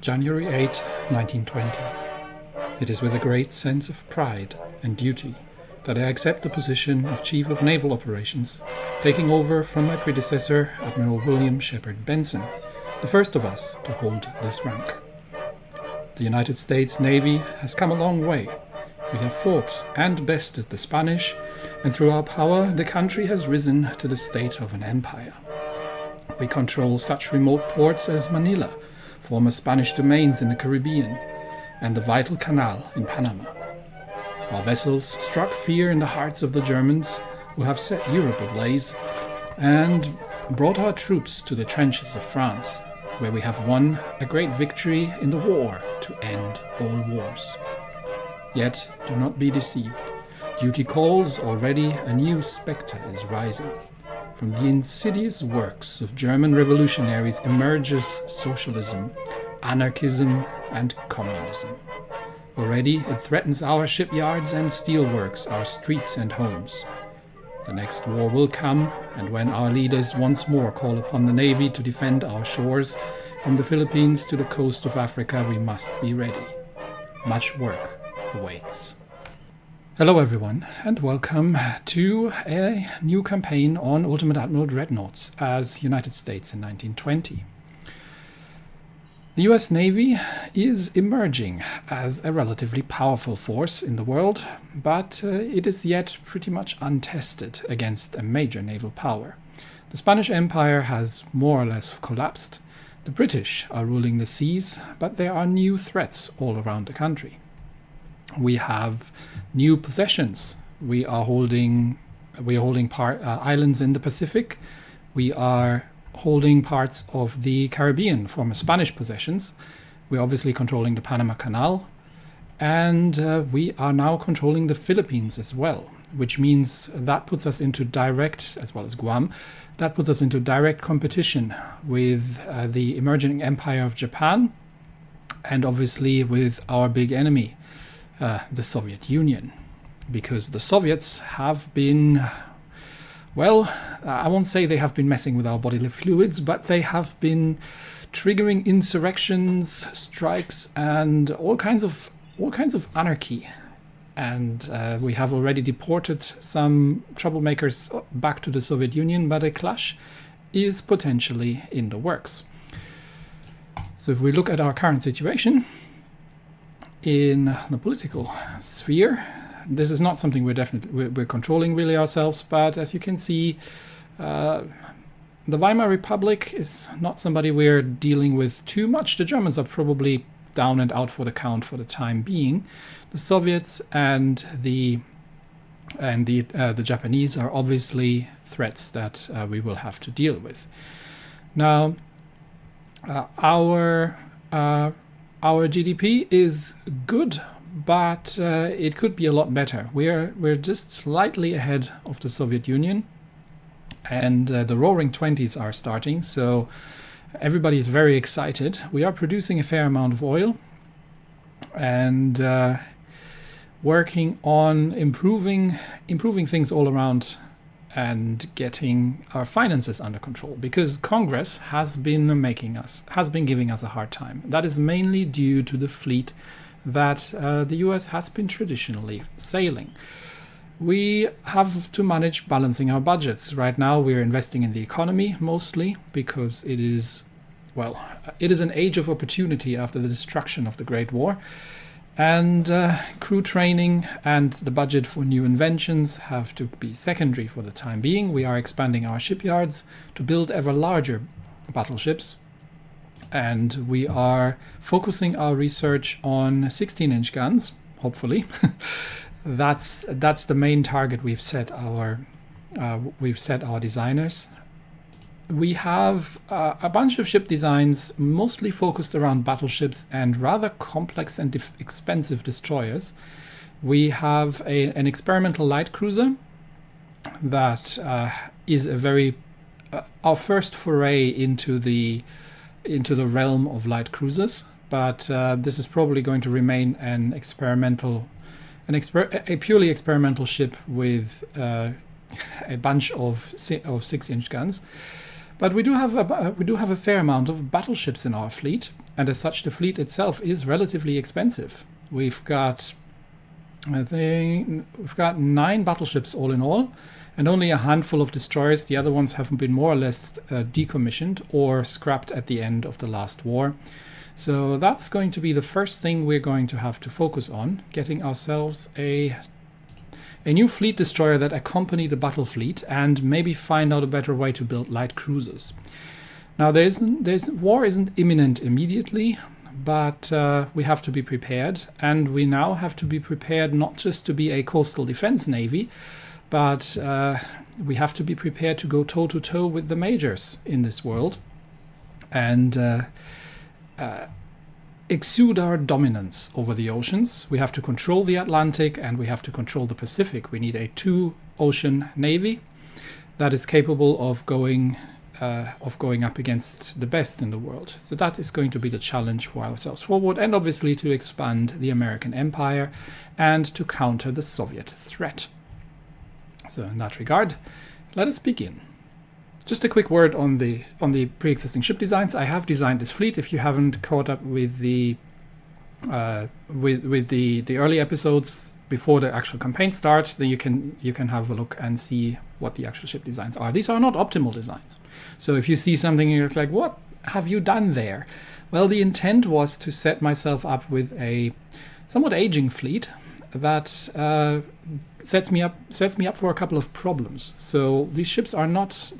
January 8, 1920. It is with a great sense of pride and duty that I accept the position of Chief of Naval Operations, taking over from my predecessor, Admiral William Shepard Benson, the first of us to hold this rank. The United States Navy has come a long way. We have fought and bested the Spanish, and through our power the country has risen to the state of an empire. We control such remote ports as Manila, former Spanish domains in the Caribbean, and the vital canal in Panama. Our vessels struck fear in the hearts of the Germans, who have set Europe ablaze, and brought our troops to the trenches of France, where we have won a great victory in the war to end all wars. Yet do not be deceived. Duty calls. Already a new spectre is rising. From the insidious works of German revolutionaries emerges socialism, anarchism, and communism. Already it threatens our shipyards and steelworks, our streets and homes. The next war will come, and when our leaders once more call upon the Navy to defend our shores, from the Philippines to the coast of Africa, we must be ready. Much work awaits. Hello everyone, and welcome to a new campaign on Ultimate Admiral Dreadnoughts as United States in 1920. The US Navy is emerging as a relatively powerful force in the world, but it is yet pretty much untested against a major naval power. The Spanish Empire has more or less collapsed. The British are ruling the seas, but there are new threats all around the country. We have new possessions. We are holding islands in the Pacific. We are holding parts of the Caribbean, former Spanish possessions. We're obviously controlling the Panama Canal, and we are now controlling the Philippines as well, which means that puts us into direct, as well as Guam, that puts us into direct competition with the emerging empire of Japan, and obviously with our big enemy, the Soviet Union, because the Soviets have been, well, I won't say they have been messing with our bodily fluids, but they have been triggering insurrections, strikes, and all kinds of anarchy. And we have already deported some troublemakers back to the Soviet Union, but a clash is potentially in the works. So if we look at our current situation in the political sphere, this is not something we're controlling really ourselves, but as you can see, the Weimar Republic is not somebody we're dealing with too much. The Germans are probably down and out for the count for the time being. The Soviets and the Japanese are obviously threats that we will have to deal with. Now, our GDP is good, but it could be a lot better. We're just slightly ahead of the Soviet Union, and the Roaring Twenties are starting, so everybody is very excited. We are producing a fair amount of oil and working on improving things all around and getting our finances under control, because Congress has been giving us a hard time. That is mainly due to the fleet that the US has been traditionally sailing. We have to manage balancing our budgets. Right now we're investing in the economy mostly because it is an age of opportunity after the destruction of the Great War. And crew training and the budget for new inventions have to be secondary for the time being. We are expanding our shipyards to build ever larger battleships. And we are focusing our research on 16-inch guns, hopefully. That's the main target we've set our designers. We have a bunch of ship designs mostly focused around battleships and rather complex and expensive destroyers. We have an experimental light cruiser that is our first foray into the realm of light cruisers, but this is probably going to remain a purely experimental ship with a bunch of 6-inch guns. But we do have a fair amount of battleships in our fleet, and as such, the fleet itself is relatively expensive. We've got, I think, we've got 9 battleships all in all, and only a handful of destroyers. The other ones have been more or less decommissioned or scrapped at the end of the last war. So that's going to be the first thing we're going to have to focus on, getting ourselves a new fleet destroyer that accompany the battle fleet, and maybe find out a better way to build light cruisers. Now, war isn't imminent immediately, but we have to be prepared, and we now have to be prepared not just to be a coastal defense navy, but we have to be prepared to go toe-to-toe with the majors in this world and exude our dominance over the oceans. We have to control the Atlantic and we have to control the Pacific. We need a 2-ocean navy that is capable of going up against the best in the world. So that is going to be the challenge for ourselves forward, and obviously to expand the American empire and to counter the Soviet threat. So in that regard, let us begin. Just a quick word on the pre-existing ship designs. I have designed this fleet. If you haven't caught up with the early episodes before the actual campaign starts, then you can have a look and see what the actual ship designs are. These are not optimal designs. So if you see something and you're like, what have you done there? Well, the intent was to set myself up with a somewhat aging fleet that sets me up for a couple of problems. So these ships are not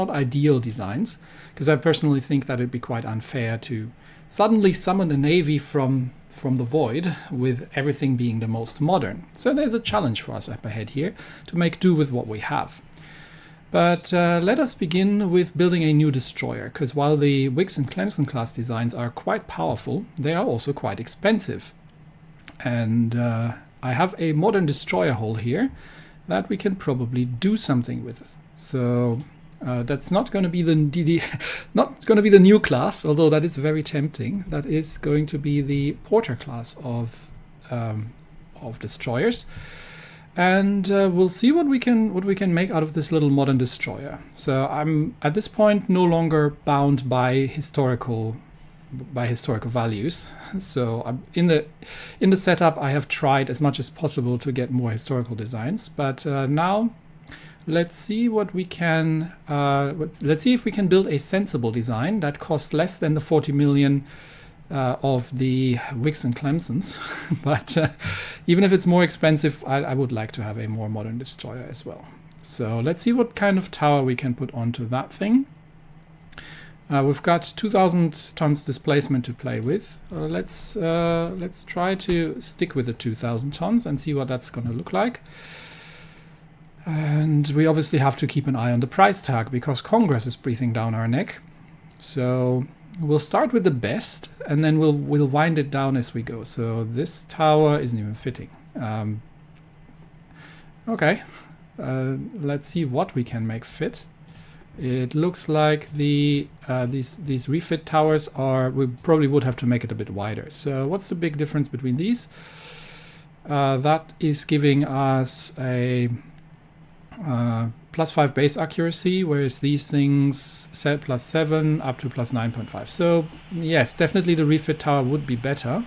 ideal designs, because I personally think that it'd be quite unfair to suddenly summon a navy from the void with everything being the most modern. So there's a challenge for us up ahead here to make do with what we have. But let us begin with building a new destroyer, because while the Wicks and Clemson class designs are quite powerful, they are also quite expensive. And I have a modern destroyer hull here that we can probably do something with. So that's not going to be the new class, although that is very tempting. That is going to be the Porter class of destroyers, and we'll see what we can make out of this little modern destroyer. So I'm at this point no longer bound by historical values. So in the setup, I have tried as much as possible to get more historical designs. But now, let's see what we can. Let's see if we can build a sensible design that costs less than the 40 million of the Wicks and Clemsons. But even if it's more expensive, I would like to have a more modern destroyer as well. So let's see what kind of tower we can put onto that thing. We've got 2,000 tons displacement to play with. Let's try to stick with the 2,000 tons and see what that's going to look like. And we obviously have to keep an eye on the price tag, because Congress is breathing down our neck. So we'll start with the best, and then we'll wind it down as we go. So this tower isn't even fitting. Okay, let's see what we can make fit. It looks like these refit towers we probably would have to make it a bit wider. So what's the big difference between these? That is giving us a +5 base accuracy, whereas these things set +7 up to +9.5. So yes, definitely the refit tower would be better.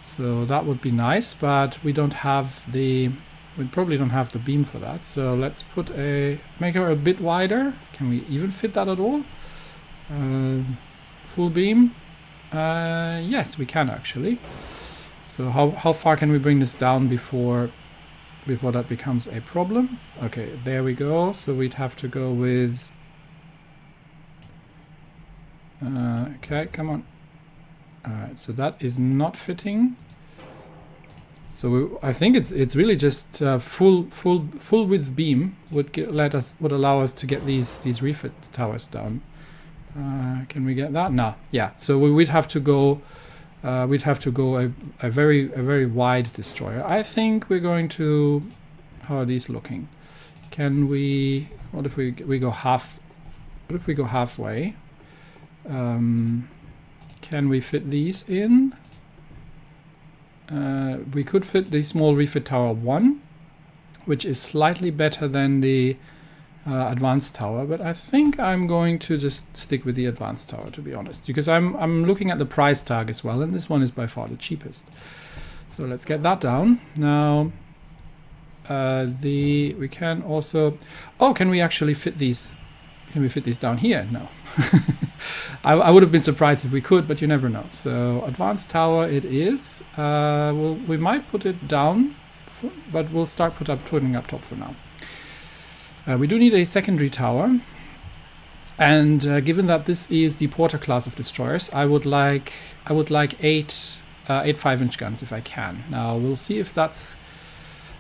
So that would be nice, but we probably don't have the beam for that. So let's make her a bit wider. Can we even fit that at all? Full beam? Yes, we can actually. So how far can we bring this down before that becomes a problem? Okay, there we go. So we'd have to go with... okay, come on. Alright, so that is not fitting. So I think it's really just full width beam would allow us to get these refit towers down. Can we get that? No. Yeah. So we'd have to go a very wide destroyer. I think we're going to. How are these looking? Can we? What if we go half? What if we go halfway? Can we fit these in? We could fit the small refit tower 1, which is slightly better than the advanced tower, but I think I'm going to just stick with the advanced tower, to be honest, because I'm looking at the price tag as well, and this one is by far the cheapest. So let's get that down. Now, we can also... Oh, can we actually fit these? Can we fit these down here? No. I would have been surprised if we could, but you never know. So advanced tower it is. We might put it down, but we'll start putting up top for now. We do need a secondary tower, and given that this is the Porter class of destroyers, I would like 8 5-inch guns if I can. Now we'll see if that's...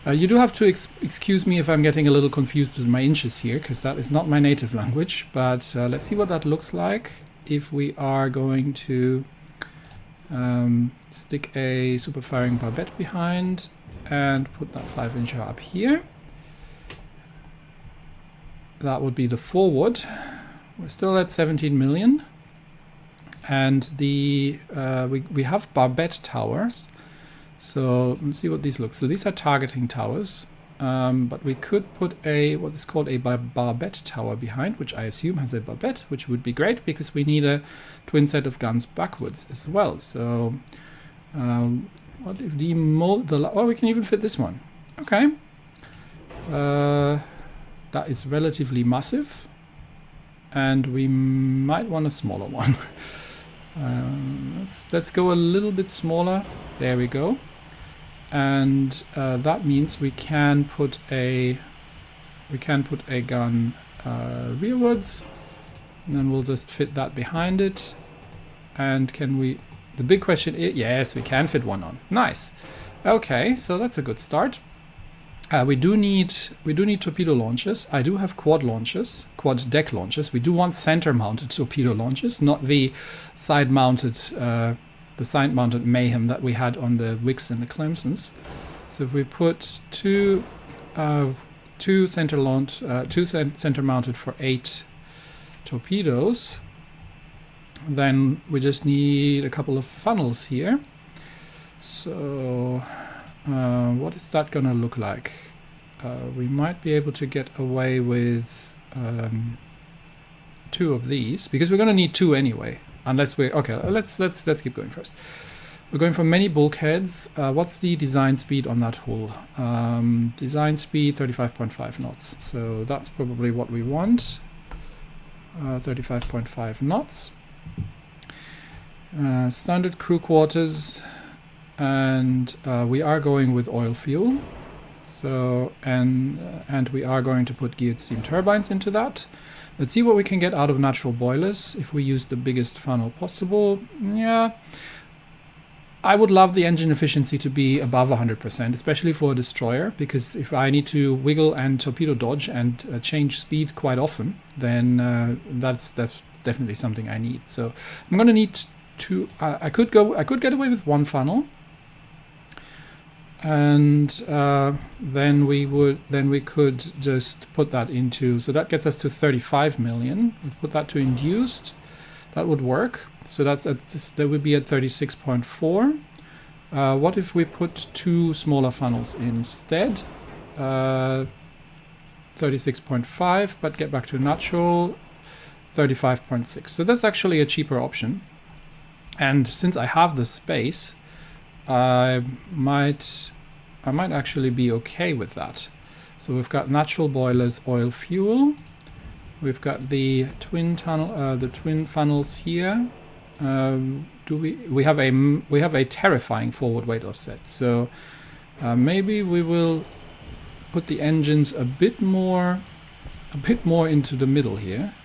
you do have to excuse me if I'm getting a little confused with my inches here, because that is not my native language, but let's see what that looks like if we are going to stick a super firing barbette behind and put that 5-incher up here. That would be the forward. We're still at 17 million. And the we have barbette towers. So let's see what these look. So these are targeting towers. But we could put what is called a barbette tower behind, which I assume has a barbette, which would be great because we need a twin set of guns backwards as well. So what if oh, we can even fit this one. Okay. That is relatively massive, and we might want a smaller one. Let's go a little bit smaller. There we go. And that means we can put a gun rearwards, and then we'll just fit that behind it. And can we? The big question is, yes, we can fit one on. Nice. Okay, so that's a good start. We do need torpedo launchers. I do have quad deck launchers. We do want center-mounted torpedo launchers, not the side-mounted mayhem that we had on the Wicks and the Clemsons. So if we put two center-mounted for 8 torpedoes, then we just need a couple of funnels here. So. What is that gonna look like? We might be able to get away with 2 of these because we're gonna need 2 anyway. Unless we okay, let's keep going first. We're going for many bulkheads. What's the design speed on that hull? Design speed 35.5 knots. So that's probably what we want. 35.5 knots. Standard crew quarters. And we are going with oil fuel, so and we are going to put geared steam turbines into that. Let's see what we can get out of natural boilers if we use the biggest funnel possible. Yeah, I would love the engine efficiency to be above 100%, especially for a destroyer, because if I need to wiggle and torpedo dodge and change speed quite often, then that's definitely something I need. So I'm going to need to. I could get away with 1 funnel. And then we could just put that into, so that gets us to 35 million. We put that to induced, that would work. So that would be at 36.4. What if we put 2 smaller funnels instead? 36.5, but get back to natural, 35.6. So that's actually a cheaper option. And since I have the space, I might actually be okay with that. So we've got natural boilers, oil fuel. We've got the twin funnels here. We have a terrifying forward weight offset. So maybe we will put the engines a bit more into the middle here,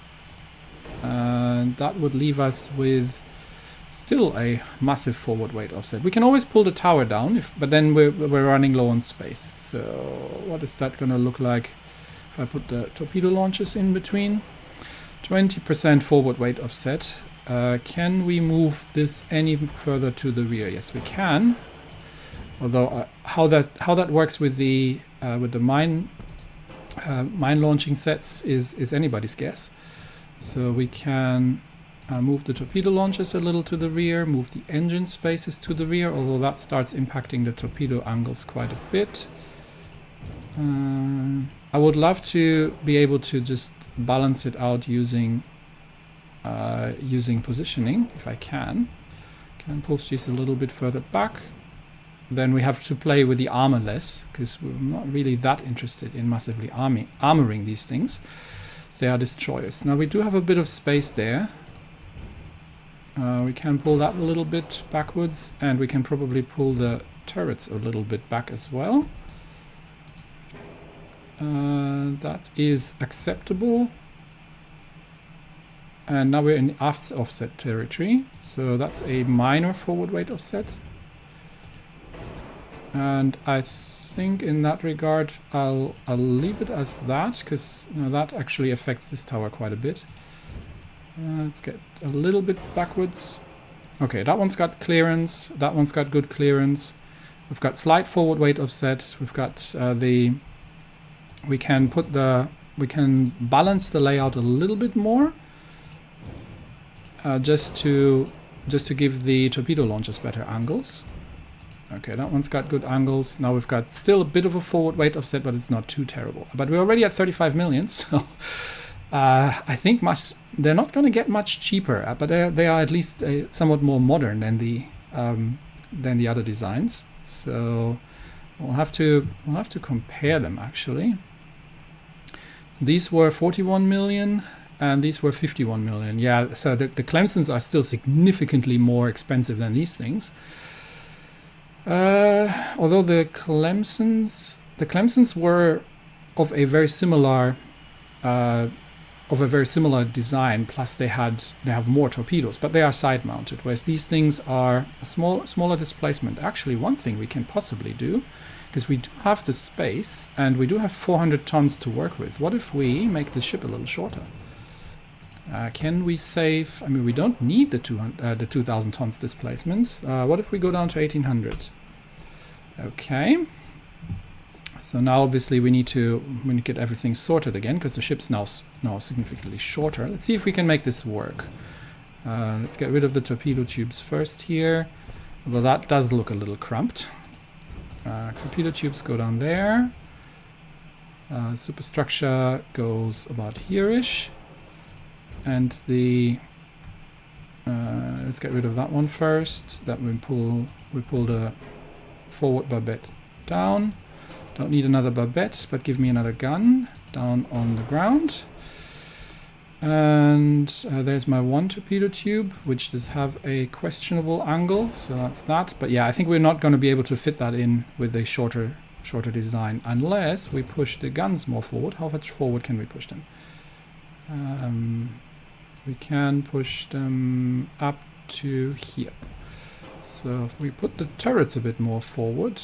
and that would leave us with still a massive forward weight offset. We can always pull the tower down, but then we're running low on space. So what is that going to look like if I put the torpedo launchers in between? 20% forward weight offset. Can we move this any further to the rear? Yes, we can. Although how that works with the mine launching sets is anybody's guess. So we can move the torpedo launchers a little to the rear, move the engine spaces to the rear, although that starts impacting the torpedo angles quite a bit. I would love to be able to just balance it out using using positioning, if I can. Can pull these a little bit further back. Then we have to play with the armor less, because we're not really that interested in massively armoring these things. So they are destroyers. Now we do have a bit of space there. We can pull that a little bit backwards, and we can probably pull the turrets a little bit back as well. That is acceptable. And now we're in offset territory, so that's a minor forward weight offset. And I think in that regard I'll leave it as that, because that actually affects this tower quite a bit. Let's get a little bit backwards. Okay, that one's got clearance, that one's got good clearance. We've got slight forward weight offset. We've got we can balance the layout a little bit more. Just to give the torpedo launchers better angles. Okay, that one's got good angles. Now we've got still a bit of a forward weight offset, but it's not too terrible. But we're already at 35 million, so I think they're not going to get much cheaper. But they are at least somewhat more modern than the other designs. So we'll have to compare them actually. These were 41 million. And these were 51 million. Yeah, so the Clemsons are still significantly more expensive than these things. Although the Clemsons were of a very similar design. Plus, they have more torpedoes, but they are side mounted. Whereas these things are a smaller displacement. Actually, one thing we can possibly do, because we do have the space and we do have 400 tons to work with. What if we make the ship a little shorter? Can we save? I mean, we don't need the 2,000 tons displacement. What if we go down to 1,800? Okay. So now, obviously, we need to get everything sorted again, because the ship's now significantly shorter. Let's see if we can make this work. Let's get rid of the torpedo tubes first here. Although that does look a little cramped. Torpedo tubes go down there. Superstructure goes about here-ish. And let's get rid of that one first. That we pull the forward barbette down. Don't need another barbette, but give me another gun down on the ground. And there's my one torpedo tube, which does have a questionable angle, so that's that. But yeah, I think we're not going to be able to fit that in with a shorter design unless we push the guns more forward. How much forward can we push them? We can push them up to here. So if we put the turrets a bit more forward,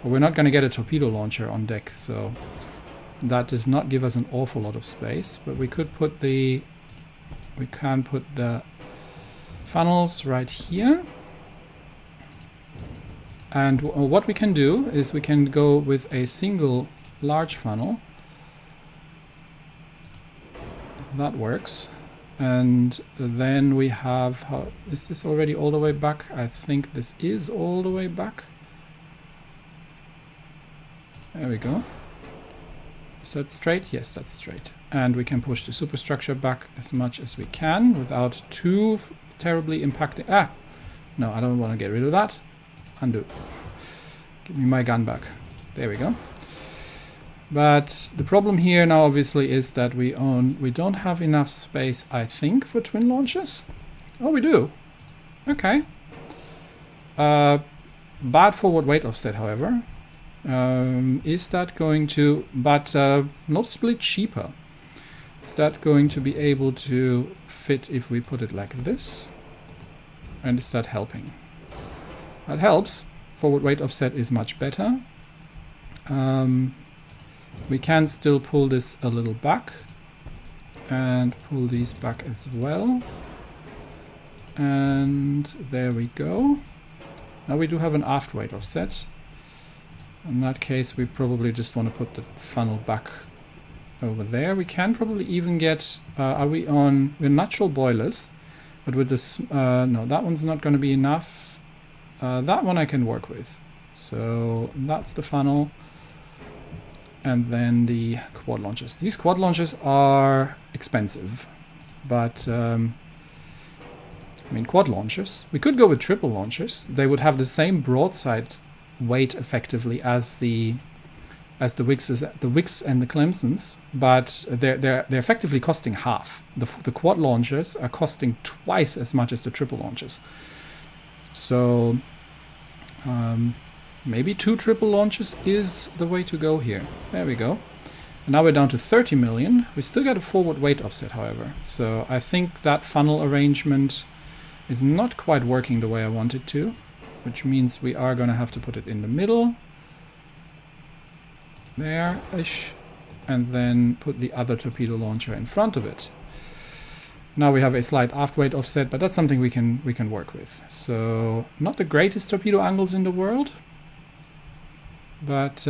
well, we're not going to get a torpedo launcher on deck, so that does not give us an awful lot of space. But we can put the funnels right here. And what we can do is we can go with a single large funnel. That works. And then we have, is this already all the way back? I think this is all the way back. There we go. Is that straight? Yes, that's straight. And we can push the superstructure back as much as we can without too terribly impacting. No, I don't want to get rid of that. Undo. Give me my gun back. There we go. But the problem here now obviously is that we don't have enough space, I think, for twin launchers. Oh, we do. Okay. Bad forward weight offset, however. Is that going to, but noticeably cheaper. Is that going to be able to fit if we put it like this? And is that helping? That helps. Forward weight offset is much better. We can still pull this a little back and pull these back as well. And there we go. Now we do have an aft weight offset. In that case, we probably just want to put the funnel back over there. We can probably even get, we're natural boilers, but with this, no, that one's not going to be enough. That one I can work with. So that's the funnel. and then the quad launchers. These quad launchers are expensive, but I mean, quad launchers. We could go with triple launchers. They would have the same broadside weight effectively as the Wicks and the Clemsons, but they're effectively costing half. The quad launchers are costing twice as much as the triple launchers. So maybe 2 triple launches is the way to go here. There we go. And now we're down to 30 million. We still got a forward weight offset, however. So I think that funnel arrangement is not quite working the way I want it to, which means we are going to have to put it in the middle. There-ish. And then put the other torpedo launcher in front of it. Now we have a slight aft weight offset, but that's something we can work with. So not the greatest torpedo angles in the world, but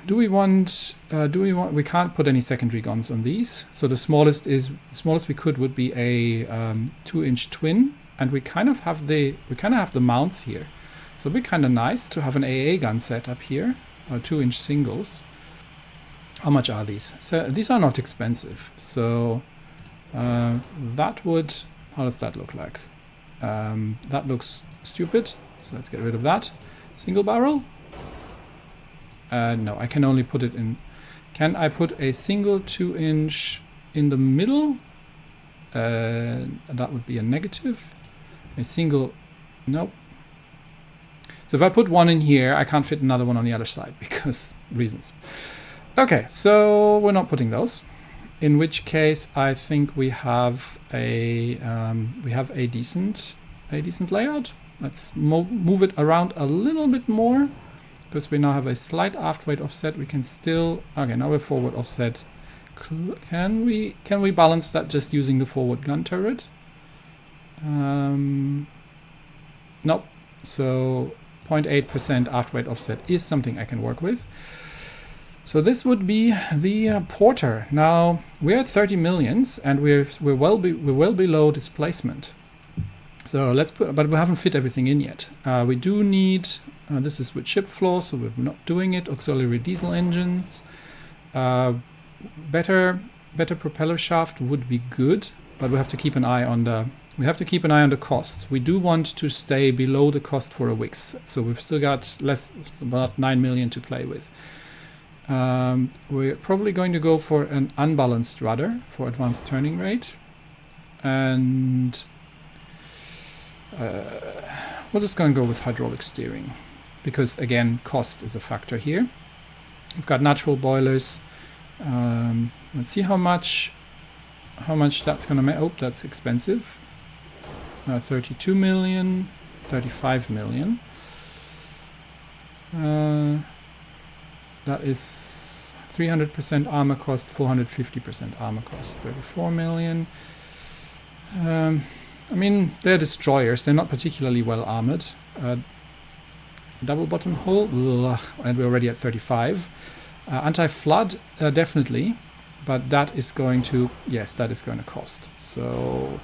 we can't put any secondary guns on these. So the smallest we could would be a 2-inch twin, and we kind of have the mounts here. So it'd be kind of nice to have an AA gun set up here, or 2-inch singles. How much are these? So these are not expensive. So that would, how does that look like? That looks stupid. So let's get rid of that. Single barrel? No, I can only put it in. Can I put a single 2-inch in the middle? That would be a negative. A single, nope. So if I put one in here, I can't fit another one on the other side because reasons. Okay, so we're not putting those. In which case, I think we have a decent layout. Let's move it around a little bit more because we now have a slight aft weight offset. We can still, okay, now we're forward offset. Can we balance that just using the forward gun turret? Nope. So 0.8% aft weight offset is something I can work with. So this would be the Porter. Now we're at 30 millions and we're well below displacement. So let's put, but we haven't fit everything in yet. We do need, this is with ship floor, so we're not doing it. Auxiliary diesel engines. Better propeller shaft would be good, but we have to keep an eye on the cost. We do want to stay below the cost for a Wix, so we've still got about 9 million to play with. We're probably going to go for an unbalanced rudder for advanced turning rate, and we're just going to go with hydraulic steering because again cost is a factor here. We've got natural boilers. Let's see how much that's going to make. Oh, that's expensive. 32 million, 35 million. That is 300% armor cost, 450% armor cost, 34 million. I mean, they're destroyers. They're not particularly well armored. Double bottom hull, and we're already at 35. Anti-flood, definitely, but that is going to, yes, that is going to cost. So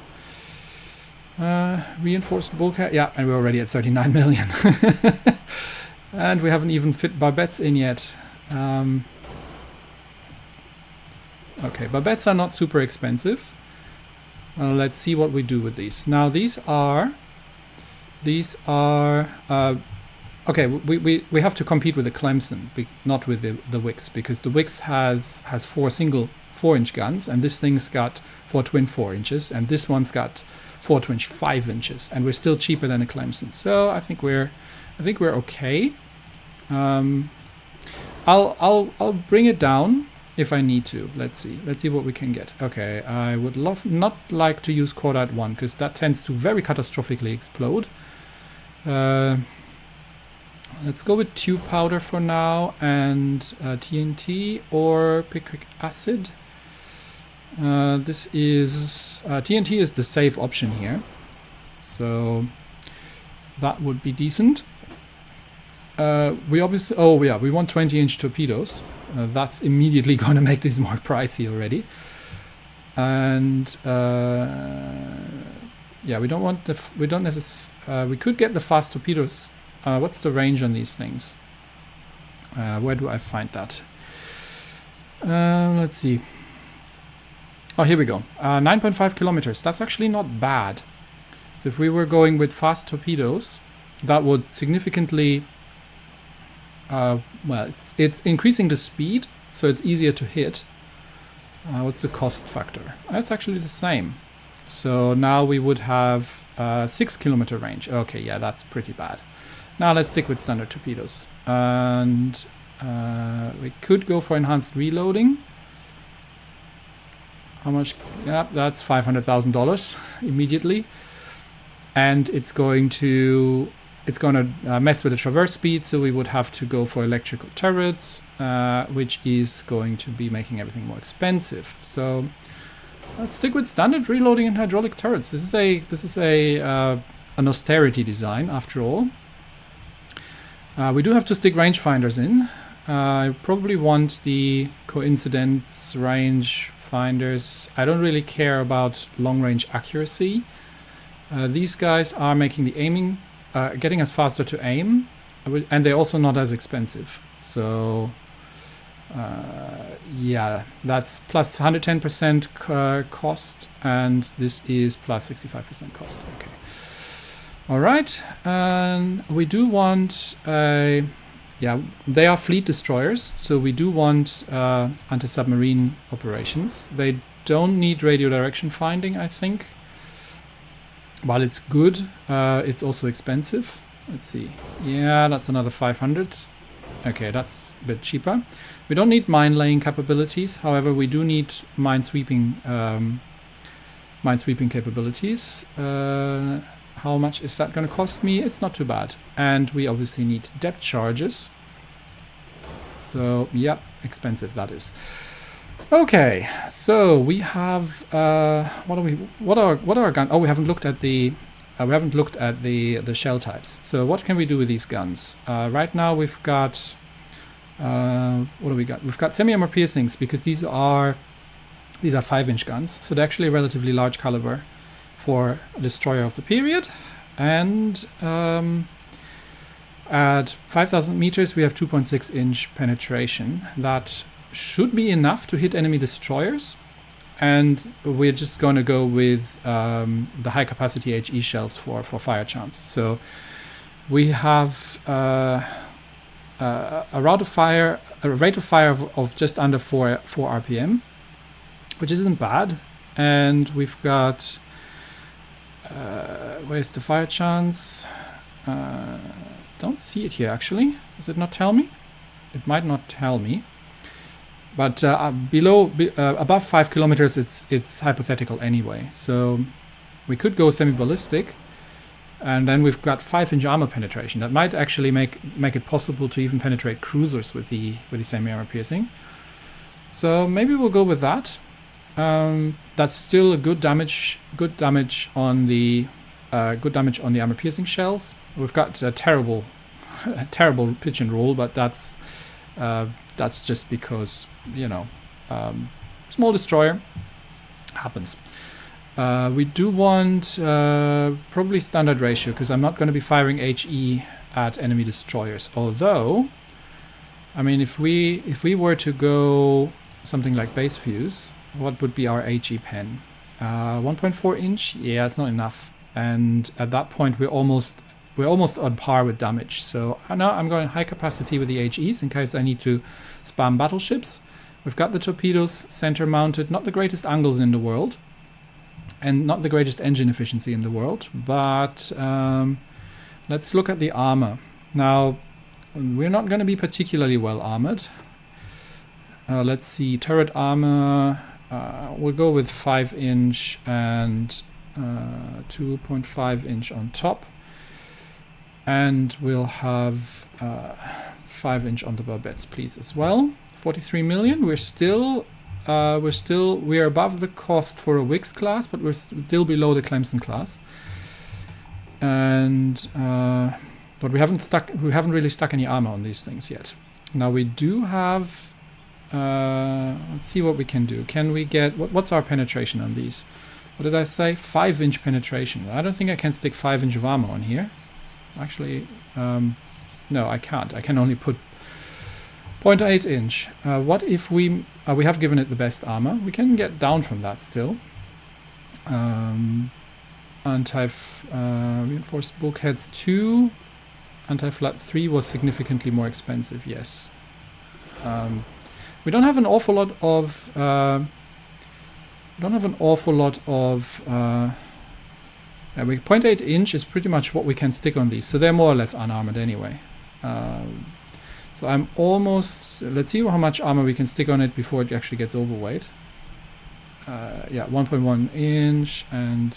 reinforced bulkhead, yeah, and we're already at 39 million. And we haven't even fit barbettes in yet. Okay, barbettes are not super expensive. Let's see what we do with these. Now these are okay, we have to compete with the Clemson, not with the Wix, because the Wix has 4 single 4-inch guns, and this thing's got 4 twin 4 inches, and this one's got 4 twin 5 inches, and we're still cheaper than a Clemson. So I think we're okay. I'll bring it down if I need to. Let's see what we can get. Okay, I would not like to use cordite 1 because that tends to very catastrophically explode. Let's go with tube powder for now, and TNT or picric acid. This is TNT is the safe option here, so that would be decent. We obviously, oh yeah, we want 20-inch torpedoes. That's immediately going to make this more pricey already. And yeah, we don't want we don't necessarily. We could get the fast torpedoes. What's the range on these things? Where do I find that? Let's see. Oh, here we go. 9.5 kilometers. That's actually not bad. So if we were going with fast torpedoes, that would significantly... well, it's increasing the speed, so it's easier to hit. What's the cost factor? That's actually the same. So now we would have 6 kilometer range. Okay, yeah, that's pretty bad. Now let's stick with standard torpedoes. And we could go for enhanced reloading. How much? Yeah, that's $500,000 immediately. And it's going to mess with the traverse speed, so we would have to go for electrical turrets, which is going to be making everything more expensive. So let's stick with standard reloading and hydraulic turrets. This is an austerity design after all. We do have to stick rangefinders in. I probably want the coincidence rangefinders. I don't really care about long-range accuracy. These guys are making the aiming, getting us faster to aim, and they're also not as expensive. So yeah, that's plus 110% cost, and this is plus 65% cost. Okay. All right, and we do want yeah, they are fleet destroyers, so we do want anti-submarine operations. They don't need radio direction finding, I think. While it's good, it's also expensive. Let's see. Yeah, that's another 500. Okay, that's a bit cheaper. We don't need mine laying capabilities. However, we do need mine sweeping capabilities. How much is that going to cost me? It's not too bad. And we obviously need depth charges. So, yeah, expensive that is. Okay, so we have what are our guns? Oh, we haven't looked at the shell types. So what can we do with these guns? Right now we've got what do we got? We've got semi-armor piercings, because these are 5-inch guns, so they're actually a relatively large caliber for a destroyer of the period. And at 5,000 meters we have 2.6-inch penetration. That should be enough to hit enemy destroyers, and we're just going to go with the high capacity HE shells for fire chance. So we have a rate of fire of just under 4 RPM, which isn't bad. And we've got where's the fire chance? Don't see it here actually. Does it not tell me? It might not tell me. But above 5 kilometers, it's hypothetical anyway. So we could go semi-ballistic, and then we've got 5-inch armor penetration. That might actually make it possible to even penetrate cruisers with the semi-armor piercing. So maybe we'll go with that. That's still a good damage on the armor piercing shells. We've got a terrible pitch and roll, but that's just because, you know, small destroyer happens. We do want probably standard ratio, because I'm not going to be firing HE at enemy destroyers. Although, I mean, if we were to go something like base fuse, what would be our HE pen? 1.4 inch? Yeah, it's not enough. And at that point, we're almost on par with damage. So now I'm going high capacity with the HEs in case I need to spam battleships. We've got the torpedoes center mounted, not the greatest angles in the world, and not the greatest engine efficiency in the world. But let's look at the armor. Now, we're not going to be particularly well armored. Let's see, turret armor. We'll go with 5-inch and 2.5 inch on top. And we'll have 5-inch on the barbettes, please, as well. 43 million. We're above the cost for a Wix class, but we're still below the Clemson class. And but we haven't really stuck any armor on these things yet. Now we do have. Let's see what we can do. Can we get what's our penetration on these? What did I say? 5-inch penetration. I don't think I can stick 5-inch of armor on here. Actually, no, I can't. I can only put 0.8 inch. What if we have given it the best armor? We can get down from that still. Reinforced bulkheads 2. Anti-flood 3 was significantly more expensive, yes. We don't have an awful lot of... yeah, 0.8 inch is pretty much what we can stick on these. So they're more or less unarmored anyway. So I'm almost... Let's see how much armor we can stick on it before it actually gets overweight. Yeah, 1.1 inch, and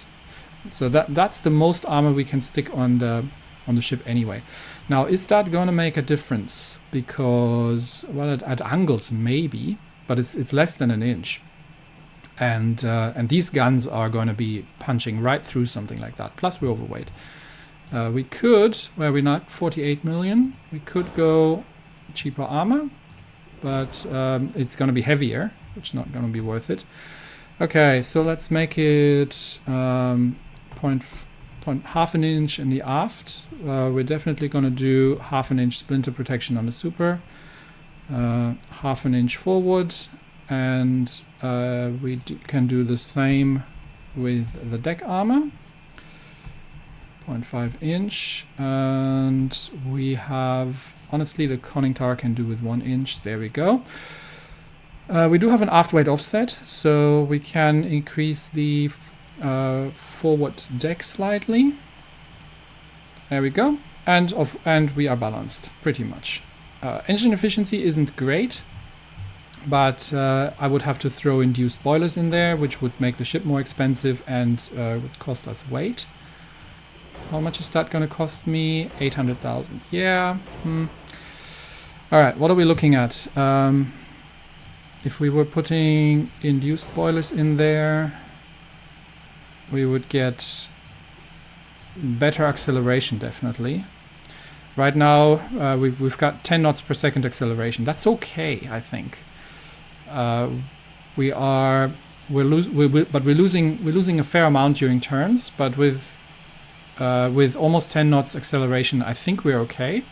so that's the most armor we can stick on the ship anyway. Now, is that going to make a difference? Because, well, at angles maybe, but it's less than an inch, and these guns are going to be punching right through something like that. Plus, we're overweight. We could, where we're not 48 million, we could go cheaper armor, but it's going to be heavier, which is not going to be worth it. Okay, so let's make it half an inch in the aft. We're definitely going to do half an inch splinter protection on the super, half an inch forward, and we can do the same with the deck armor. 0.5 inch, and we have, honestly, the conning tower can do with 1 inch. There we go. We do have an aft weight offset, so we can increase the forward deck slightly. There we go, and we are balanced pretty much. Engine efficiency isn't great, but I would have to throw induced boilers in there, which would make the ship more expensive and would cost us weight. How much is that going to cost me? 800,000. Yeah. All right, what are we looking at? If we were putting induced boilers in there, we would get better acceleration, definitely. Right now, we've got 10 knots per second acceleration. That's okay, I think. We're losing a fair amount during turns, but with almost 10 knots acceleration, I think we're okay.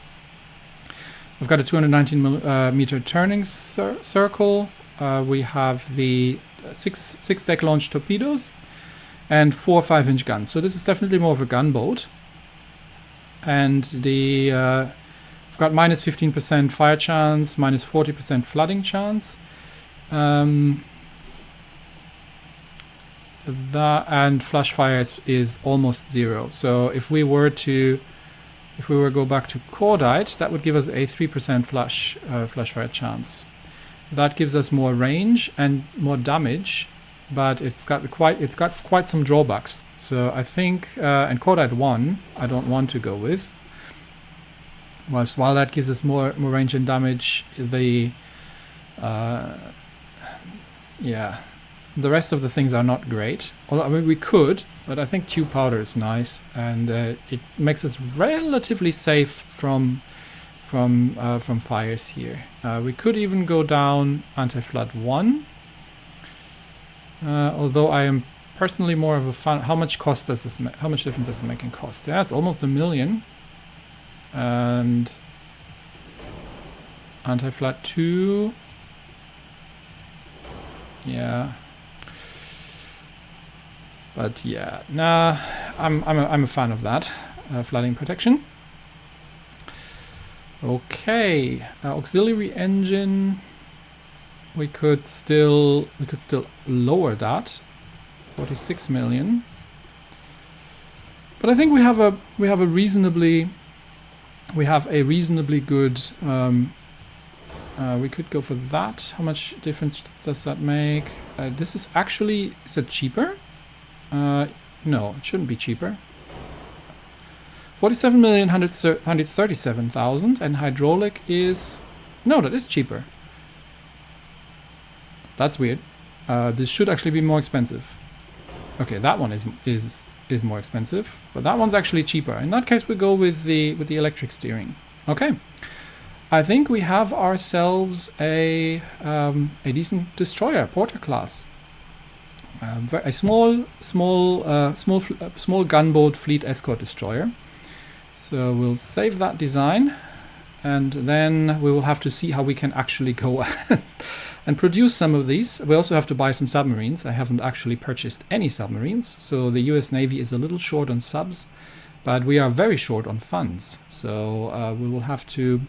We've got a 219 meter turning circle. We have the six deck launch torpedoes and 4 5-inch guns. So this is definitely more of a gunboat. And we've got minus 15% fire chance, minus 40% flooding chance. And flash fire is almost 0. So if we were to go back to cordite, that would give us a 3% flash fire chance. That gives us more range and more damage, but it's got quite some drawbacks. So I think and cordite 1 I don't want to go with. While that gives us more range and damage, the rest of the things are not great. Although, I mean, we could, but I think tube powder is nice, and it makes us relatively safe from fires here. We could even go down anti-flood 1. Although I am personally more of a fan. How much cost does this make? How much difference does it make in cost? Yeah, it's almost $1 million. And anti-flood 2. Yeah. But yeah, nah, I'm a fan of that flooding protection. Okay, auxiliary engine. We could still lower that, 46 million. But I think we have a reasonably good. We could go for that. How much difference does that make? This is actually, is it cheaper? No, it shouldn't be cheaper. 47,137,000, and hydraulic is... No, that is cheaper. That's weird. This should actually be more expensive. Okay, that one is more expensive, but that one's actually cheaper. In that case, we go with the electric steering. Okay, I think we have ourselves a decent destroyer, Porter class. A small gunboat fleet escort destroyer. So we'll save that design, and then we will have to see how we can actually go and produce some of these. We also have to buy some submarines. I haven't actually purchased any submarines, so the US Navy is a little short on subs, but we are very short on funds. So we will have to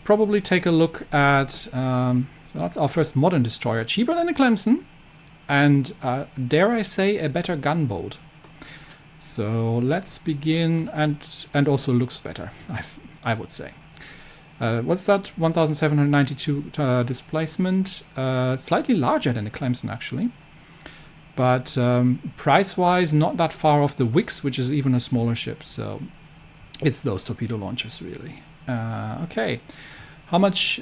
probably take a look at, so that's our first modern destroyer, cheaper than a Clemson, and dare I say, a better gunboat. So let's begin, and also looks better, I would say. What's that? 1,792 displacement. Slightly larger than the Clemson, actually. But price-wise, not that far off the Wix, which is even a smaller ship. So it's those torpedo launchers, really. Okay. How much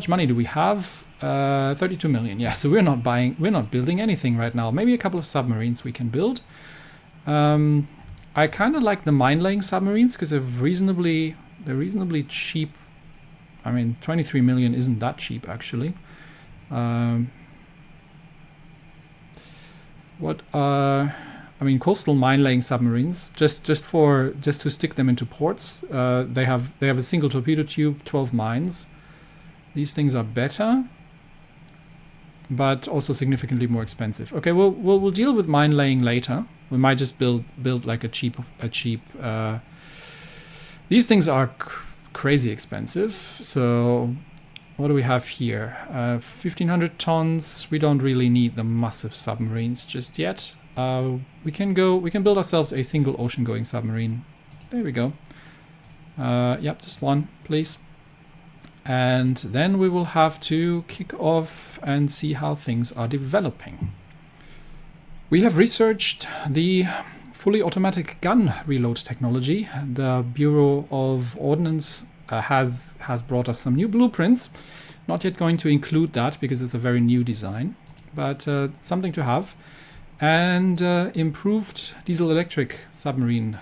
money do we have? 32 million. Yeah, so we're not building anything right now. Maybe a couple of submarines we can build. I kind of like the mine-laying submarines because they're reasonably cheap. I mean, 23 million isn't that cheap, actually. I mean, coastal mine-laying submarines, just to stick them into ports. They have a single torpedo tube, 12 mines. These things are better, but also significantly more expensive. Okay, we'll deal with mine-laying later. We might just build like a cheap. These things are crazy expensive. So what do we have here? 1,500 tons. We don't really need the massive submarines just yet. We can build ourselves a single ocean-going submarine. There we go. Yep, just one, please. And then we will have to kick off and see how things are developing. We have researched the fully automatic gun reload technology. The Bureau of Ordnance has brought us some new blueprints. Not yet going to include that because it's a very new design, but something to have. And improved diesel-electric submarine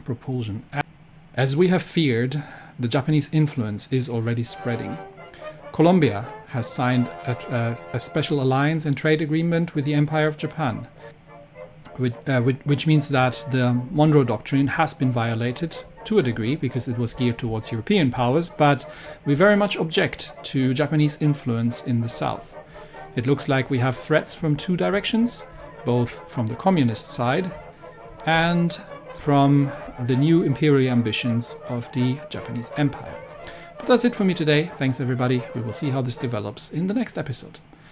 propulsion. As we have feared, the Japanese influence is already spreading. Colombia has signed a special alliance and trade agreement with the Empire of Japan, which means that the Monroe Doctrine has been violated to a degree because it was geared towards European powers, but we very much object to Japanese influence in the south. It looks like we have threats from two directions, both from the communist side and from the new imperial ambitions of the Japanese Empire. But that's it for me today. Thanks everybody. We will see how this develops in the next episode.